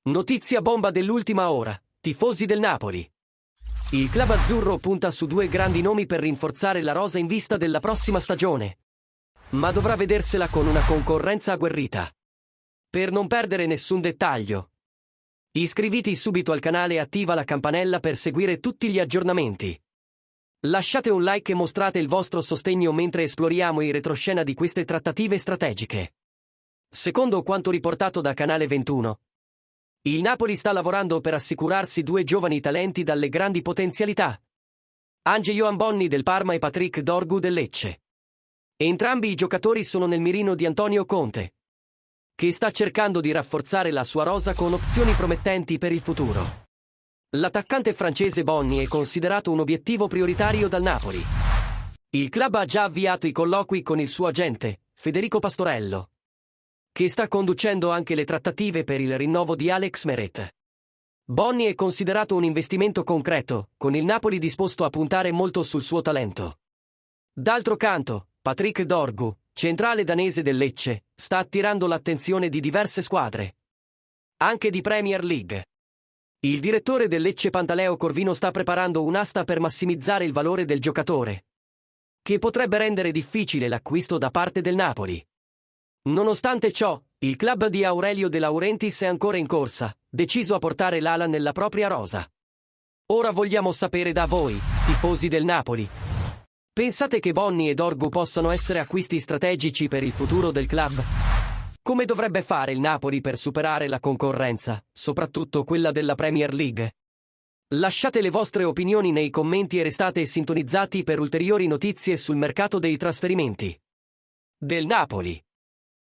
Notizia bomba dell'ultima ora, tifosi del Napoli. Il club azzurro punta su due grandi nomi per rinforzare la rosa in vista della prossima stagione. Ma dovrà vedersela con una concorrenza agguerrita. Per non perdere nessun dettaglio, iscriviti subito al canale e attiva la campanella per seguire tutti gli aggiornamenti. Lasciate un like e mostrate il vostro sostegno mentre esploriamo in retroscena di queste trattative strategiche. Secondo quanto riportato da Canale 21, il Napoli sta lavorando per assicurarsi due giovani talenti dalle grandi potenzialità. Ange-Johan Bonni del Parma e Patrick Dorgu del Lecce. Entrambi i giocatori sono nel mirino di Antonio Conte, che sta cercando di rafforzare la sua rosa con opzioni promettenti per il futuro. L'attaccante francese Bonni è considerato un obiettivo prioritario dal Napoli. Il club ha già avviato i colloqui con il suo agente, Federico Pastorello, che sta conducendo anche le trattative per il rinnovo di Alex Meret. Bonni è considerato un investimento concreto, con il Napoli disposto a puntare molto sul suo talento. D'altro canto, Patrick Dorgu, centrale danese del Lecce, sta attirando l'attenzione di diverse squadre, anche di Premier League. Il direttore del Lecce Pantaleo Corvino sta preparando un'asta per massimizzare il valore del giocatore, che potrebbe rendere difficile l'acquisto da parte del Napoli. Nonostante ciò, il club di Aurelio De Laurentiis è ancora in corsa, deciso a portare l'ala nella propria rosa. Ora vogliamo sapere da voi, tifosi del Napoli. Pensate che Bonni e Dorgu possano essere acquisti strategici per il futuro del club? Come dovrebbe fare il Napoli per superare la concorrenza, soprattutto quella della Premier League? Lasciate le vostre opinioni nei commenti e restate sintonizzati per ulteriori notizie sul mercato dei trasferimenti del Napoli.